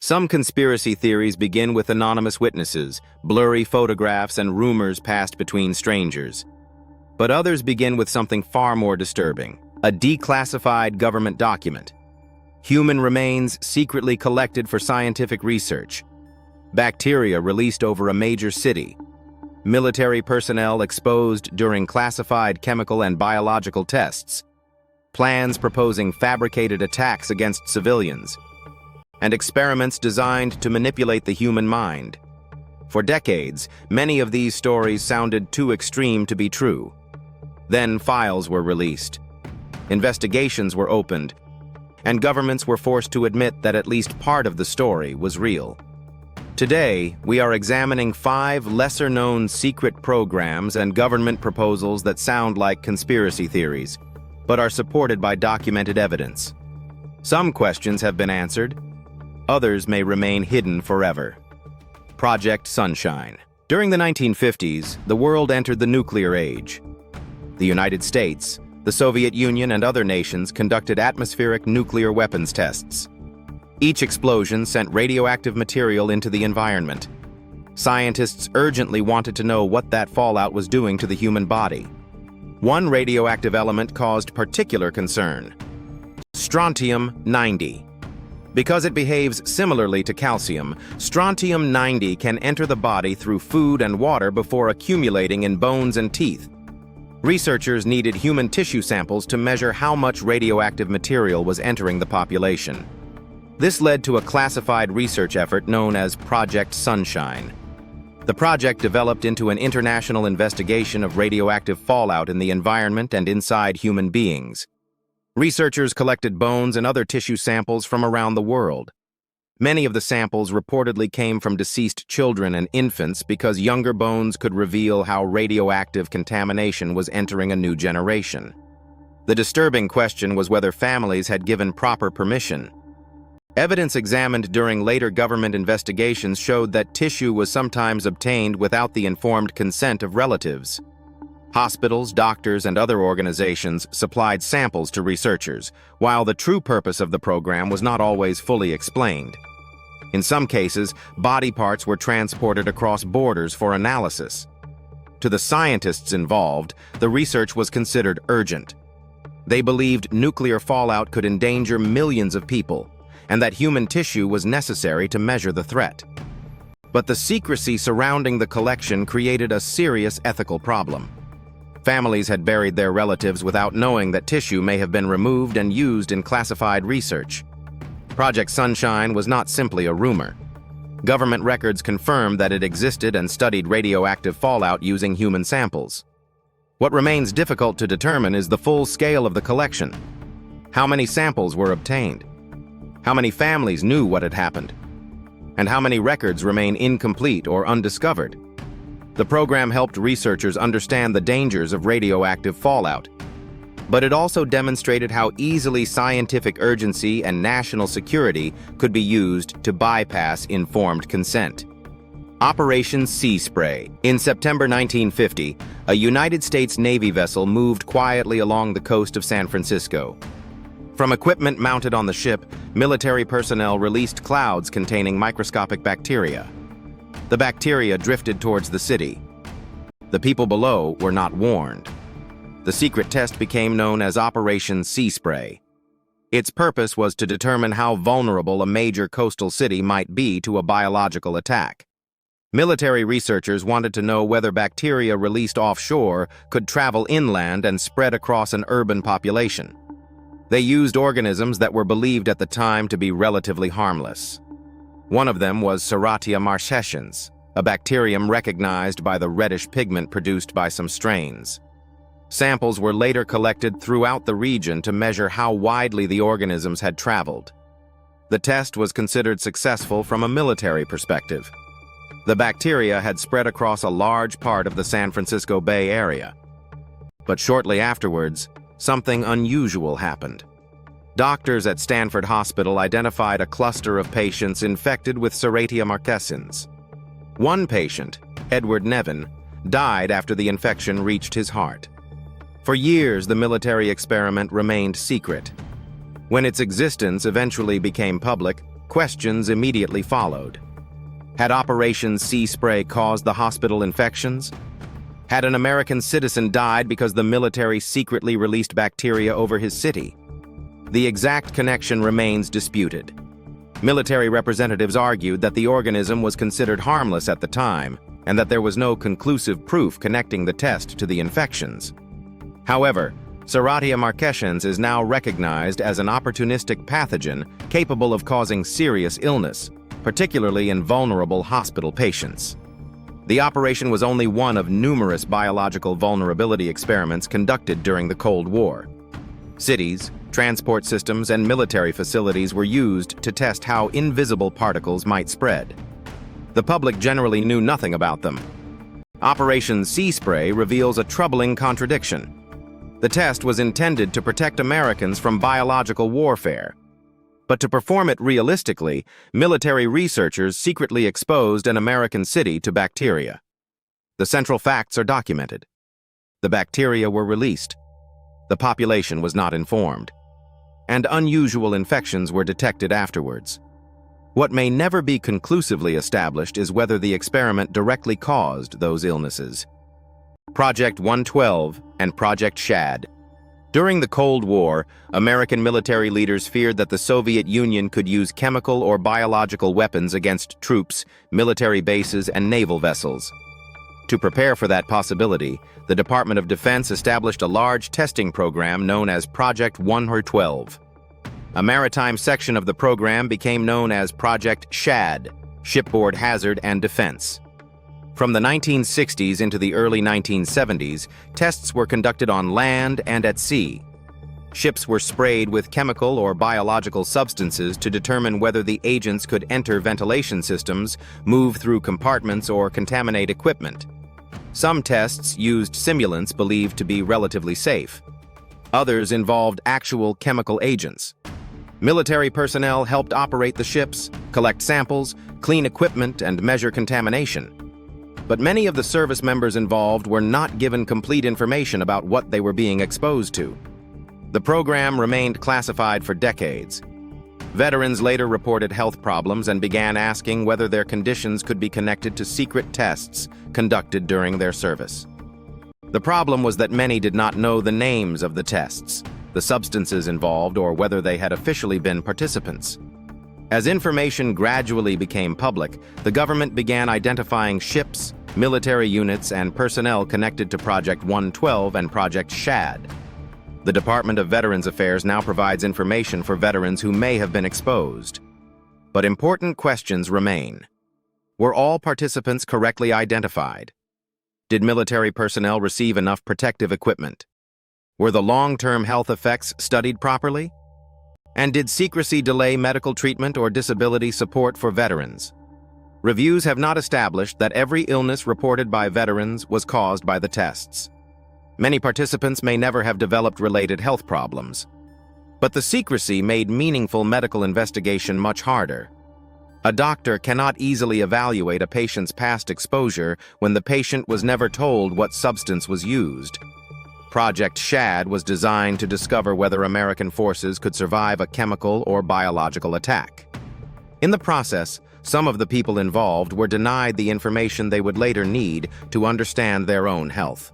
Some conspiracy theories begin with anonymous witnesses, blurry photographs, and rumors passed between strangers. But others begin with something far more disturbing: a declassified government document. Human remains secretly collected for scientific research. Bacteria released over a major city. Military personnel exposed during classified chemical and biological tests. Plans proposing fabricated attacks against civilians. And experiments designed to manipulate the human mind. For decades, many of these stories sounded too extreme to be true. Then files were released. Investigations were opened, and governments were forced to admit that at least part of the story was real. Today, we are examining 5 lesser-known secret programs and government proposals that sound like conspiracy theories, but are supported by documented evidence. Some questions have been answered. Others may remain hidden forever. Project Sunshine. During the 1950s, the world entered the nuclear age. The United States, the Soviet Union, and other nations conducted atmospheric nuclear weapons tests. Each explosion sent radioactive material into the environment. Scientists urgently wanted to know what that fallout was doing to the human body. One radioactive element caused particular concern: strontium-90. Because it behaves similarly to calcium, strontium-90 can enter the body through food and water before accumulating in bones and teeth. Researchers needed human tissue samples to measure how much radioactive material was entering the population. This led to a classified research effort known as Project Sunshine. The project developed into an international investigation of radioactive fallout in the environment and inside human beings. Researchers collected bones and other tissue samples from around the world. Many of the samples reportedly came from deceased children and infants because younger bones could reveal how radioactive contamination was entering a new generation. The disturbing question was whether families had given proper permission. Evidence examined during later government investigations showed that tissue was sometimes obtained without the informed consent of relatives. Hospitals, doctors, and other organizations supplied samples to researchers, while the true purpose of the program was not always fully explained. In some cases, body parts were transported across borders for analysis. To the scientists involved, the research was considered urgent. They believed nuclear fallout could endanger millions of people, and that human tissue was necessary to measure the threat. But the secrecy surrounding the collection created a serious ethical problem. Families had buried their relatives without knowing that tissue may have been removed and used in classified research. Project Sunshine was not simply a rumor. Government records confirmed that it existed and studied radioactive fallout using human samples. What remains difficult to determine is the full scale of the collection. How many samples were obtained? How many families knew what had happened? And how many records remain incomplete or undiscovered? The program helped researchers understand the dangers of radioactive fallout, but it also demonstrated how easily scientific urgency and national security could be used to bypass informed consent. Operation Sea Spray. In September 1950, a United States Navy vessel moved quietly along the coast of San Francisco. From equipment mounted on the ship, military personnel released clouds containing microscopic bacteria. The bacteria drifted towards the city. The people below were not warned. The secret test became known as Operation Sea Spray. Its purpose was to determine how vulnerable a major coastal city might be to a biological attack. Military researchers wanted to know whether bacteria released offshore could travel inland and spread across an urban population. They used organisms that were believed at the time to be relatively harmless. One of them was Serratia marcescens, a bacterium recognized by the reddish pigment produced by some strains. Samples were later collected throughout the region to measure how widely the organisms had traveled. The test was considered successful from a military perspective. The bacteria had spread across a large part of the San Francisco Bay Area. But shortly afterwards, something unusual happened. Doctors at Stanford Hospital identified a cluster of patients infected with Serratia marcescens. One patient, Edward Nevin, died after the infection reached his heart. For years, the military experiment remained secret. When its existence eventually became public, questions immediately followed. Had Operation Sea Spray caused the hospital infections? Had an American citizen died because the military secretly released bacteria over his city? The exact connection remains disputed. Military representatives argued that the organism was considered harmless at the time and that there was no conclusive proof connecting the test to the infections. However, Serratia marquescens is now recognized as an opportunistic pathogen capable of causing serious illness, particularly in vulnerable hospital patients. The operation was only one of numerous biological vulnerability experiments conducted during the Cold War. Cities, transport systems, and military facilities were used to test how invisible particles might spread. The public generally knew nothing about them. Operation Sea Spray reveals a troubling contradiction. The test was intended to protect Americans from biological warfare. But to perform it realistically, military researchers secretly exposed an American city to bacteria. The central facts are documented. The bacteria were released. The population was not informed. And unusual infections were detected afterwards. What may never be conclusively established is whether the experiment directly caused those illnesses. Project 112 and Project SHAD. During the Cold War, American military leaders feared that the Soviet Union could use chemical or biological weapons against troops, military bases, and naval vessels. To prepare for that possibility, the Department of Defense established a large testing program known as Project 112. A maritime section of the program became known as Project SHAD, Shipboard Hazard and Defense. From the 1960s into the early 1970s, tests were conducted on land and at sea. Ships were sprayed with chemical or biological substances to determine whether the agents could enter ventilation systems, move through compartments, or contaminate equipment. Some tests used simulants believed to be relatively safe. Others involved actual chemical agents. Military personnel helped operate the ships, collect samples, clean equipment, and measure contamination. But many of the service members involved were not given complete information about what they were being exposed to. The program remained classified for decades. Veterans later reported health problems and began asking whether their conditions could be connected to secret tests conducted during their service. The problem was that many did not know the names of the tests, the substances involved, or whether they had officially been participants. As information gradually became public, the government began identifying ships, military units, and personnel connected to Project 112 and Project SHAD. The Department of Veterans Affairs now provides information for veterans who may have been exposed. But important questions remain. Were all participants correctly identified? Did military personnel receive enough protective equipment? Were the long-term health effects studied properly? And did secrecy delay medical treatment or disability support for veterans? Reviews have not established that every illness reported by veterans was caused by the tests. Many participants may never have developed related health problems. But the secrecy made meaningful medical investigation much harder. A doctor cannot easily evaluate a patient's past exposure when the patient was never told what substance was used. Project SHAD was designed to discover whether American forces could survive a chemical or biological attack. In the process, some of the people involved were denied the information they would later need to understand their own health.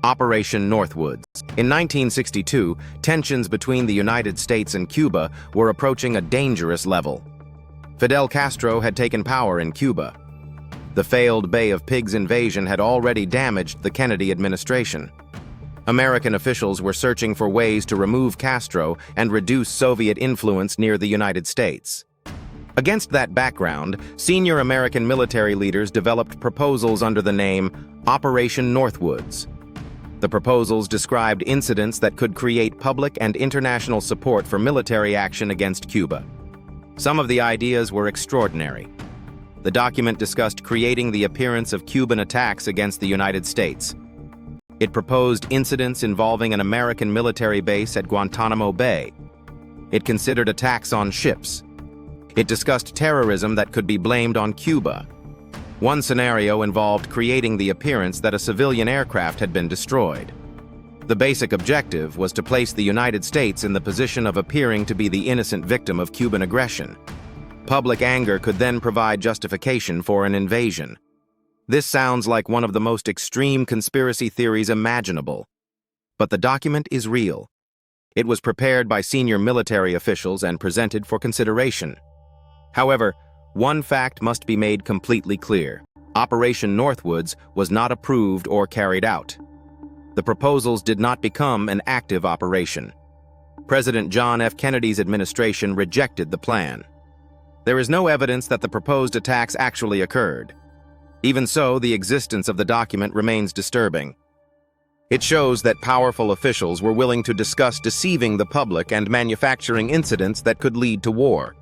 Operation Northwoods. In 1962, tensions between the United States and Cuba were approaching a dangerous level. Fidel Castro had taken power in Cuba. The failed Bay of Pigs invasion had already damaged the Kennedy administration. American officials were searching for ways to remove Castro and reduce Soviet influence near the United States. Against that background, senior American military leaders developed proposals under the name Operation Northwoods. The proposals described incidents that could create public and international support for military action against Cuba. Some of the ideas were extraordinary. The document discussed creating the appearance of Cuban attacks against the United States. It proposed incidents involving an American military base at Guantanamo Bay. It considered attacks on ships. It discussed terrorism that could be blamed on Cuba. One scenario involved creating the appearance that a civilian aircraft had been destroyed. The basic objective was to place the United States in the position of appearing to be the innocent victim of Cuban aggression. Public anger could then provide justification for an invasion. This sounds like one of the most extreme conspiracy theories imaginable. But the document is real. It was prepared by senior military officials and presented for consideration. However, one fact must be made completely clear. Operation Northwoods was not approved or carried out. The proposals did not become an active operation. President John F. Kennedy's administration rejected the plan. There is no evidence that the proposed attacks actually occurred. Even so, the existence of the document remains disturbing. It shows that powerful officials were willing to discuss deceiving the public and manufacturing incidents that could lead to war.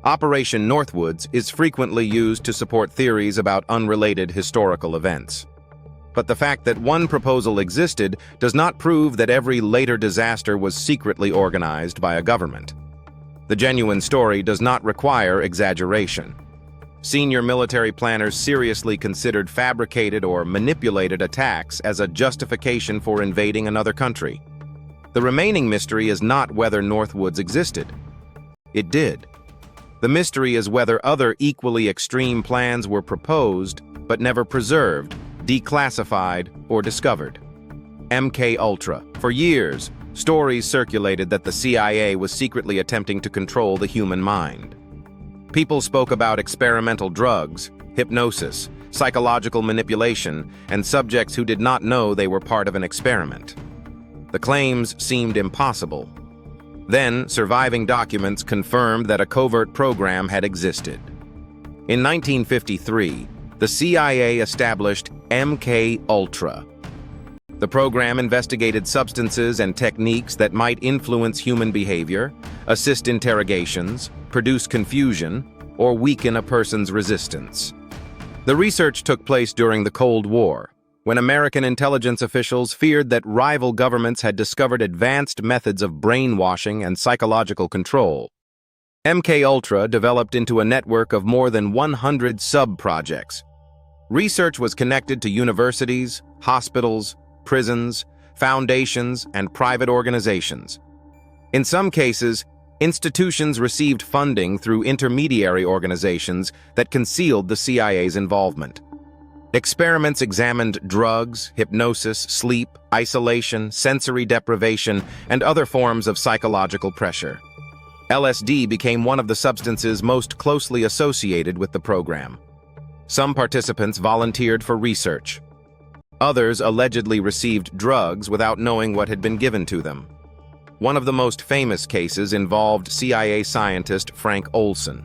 Operation Northwoods is frequently used to support theories about unrelated historical events. But the fact that one proposal existed does not prove that every later disaster was secretly organized by a government. The genuine story does not require exaggeration. Senior military planners seriously considered fabricated or manipulated attacks as a justification for invading another country. The remaining mystery is not whether Northwoods existed. It did. The mystery is whether other equally extreme plans were proposed but never preserved, declassified, or discovered. MKULTRA. For years, stories circulated that the CIA was secretly attempting to control the human mind. People spoke about experimental drugs, hypnosis, psychological manipulation, and subjects who did not know they were part of an experiment. The claims seemed impossible. Then, surviving documents confirmed that a covert program had existed. In 1953, the CIA established MKULTRA. The program investigated substances and techniques that might influence human behavior, assist interrogations, produce confusion, or weaken a person's resistance. The research took place during the Cold War, when American intelligence officials feared that rival governments had discovered advanced methods of brainwashing and psychological control. MKULTRA developed into a network of more than 100 sub-projects. Research was connected to universities, hospitals, prisons, foundations, and private organizations. In some cases, institutions received funding through intermediary organizations that concealed the CIA's involvement. Experiments examined drugs, hypnosis, sleep, isolation, sensory deprivation, and other forms of psychological pressure. LSD became one of the substances most closely associated with the program. Some participants volunteered for research. Others allegedly received drugs without knowing what had been given to them. One of the most famous cases involved CIA scientist Frank Olson.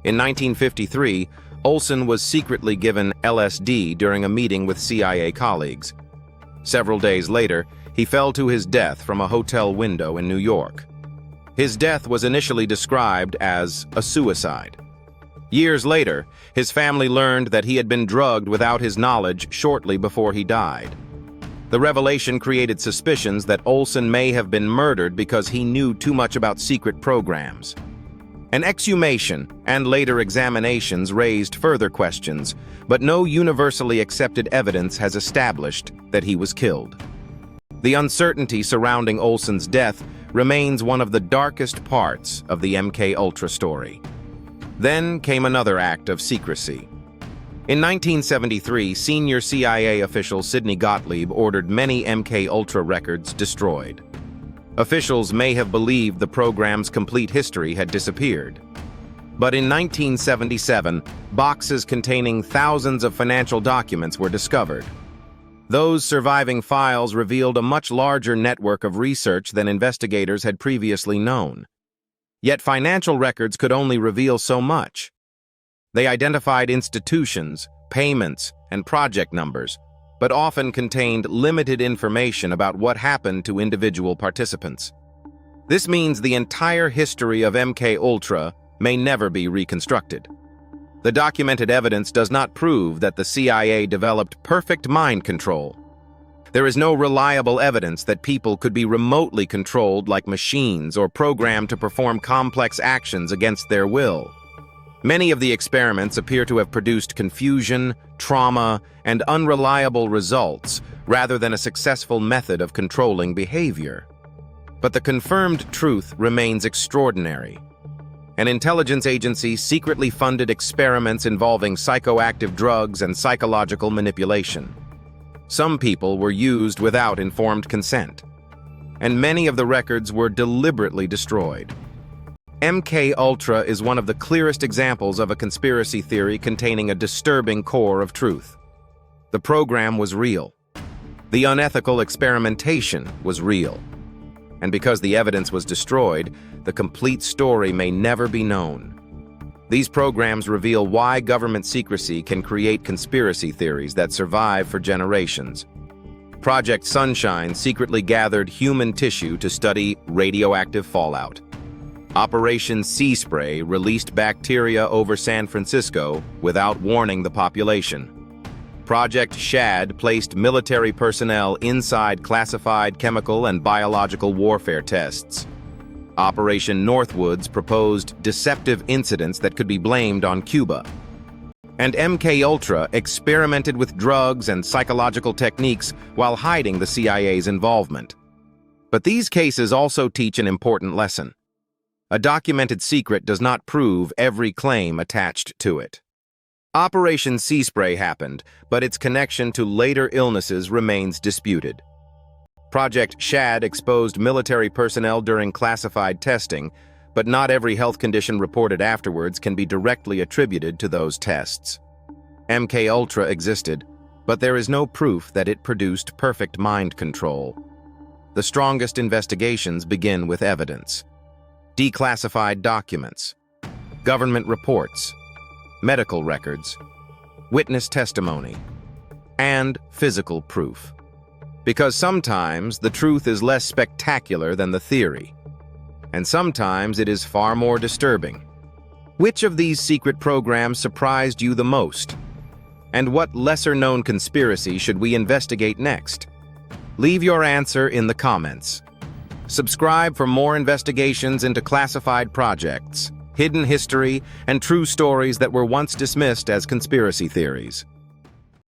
In 1953, Olson was secretly given LSD during a meeting with CIA colleagues. Several days later, he fell to his death from a hotel window in New York. His death was initially described as a suicide. Years later, his family learned that he had been drugged without his knowledge shortly before he died. The revelation created suspicions that Olson may have been murdered because he knew too much about secret programs. An exhumation and later examinations raised further questions, but no universally accepted evidence has established that he was killed. The uncertainty surrounding Olson's death remains one of the darkest parts of the MKUltra story. Then came another act of secrecy. In 1973, senior CIA official Sidney Gottlieb ordered many MKUltra records destroyed. Officials may have believed the program's complete history had disappeared. But in 1977, boxes containing thousands of financial documents were discovered. Those surviving files revealed a much larger network of research than investigators had previously known. Yet financial records could only reveal so much. They identified institutions, payments, and project numbers, but often contained limited information about what happened to individual participants. This means the entire history of MKUltra may never be reconstructed. The documented evidence does not prove that the CIA developed perfect mind control. There is no reliable evidence that people could be remotely controlled like machines or programmed to perform complex actions against their will. Many of the experiments appear to have produced confusion, trauma, and unreliable results rather than a successful method of controlling behavior. But the confirmed truth remains extraordinary. An intelligence agency secretly funded experiments involving psychoactive drugs and psychological manipulation. Some people were used without informed consent, and many of the records were deliberately destroyed. MKULTRA is one of the clearest examples of a conspiracy theory containing a disturbing core of truth. The program was real. The unethical experimentation was real. And because the evidence was destroyed, the complete story may never be known. These programs reveal why government secrecy can create conspiracy theories that survive for generations. Project Sunshine secretly gathered human tissue to study radioactive fallout. Operation Sea Spray released bacteria over San Francisco without warning the population. Project SHAD placed military personnel inside classified chemical and biological warfare tests. Operation Northwoods proposed deceptive incidents that could be blamed on Cuba. And MKULTRA experimented with drugs and psychological techniques while hiding the CIA's involvement. But these cases also teach an important lesson. A documented secret does not prove every claim attached to it. Operation Sea Spray happened, but its connection to later illnesses remains disputed. Project SHAD exposed military personnel during classified testing, but not every health condition reported afterwards can be directly attributed to those tests. MKULTRA existed, but there is no proof that it produced perfect mind control. The strongest investigations begin with evidence. Declassified documents, government reports, medical records, witness testimony, and physical proof. Because sometimes the truth is less spectacular than the theory, and sometimes it is far more disturbing. Which of these secret programs surprised you the most? And what lesser-known conspiracy should we investigate next? Leave your answer in the comments. Subscribe for more investigations into classified projects, hidden history, and true stories that were once dismissed as conspiracy theories.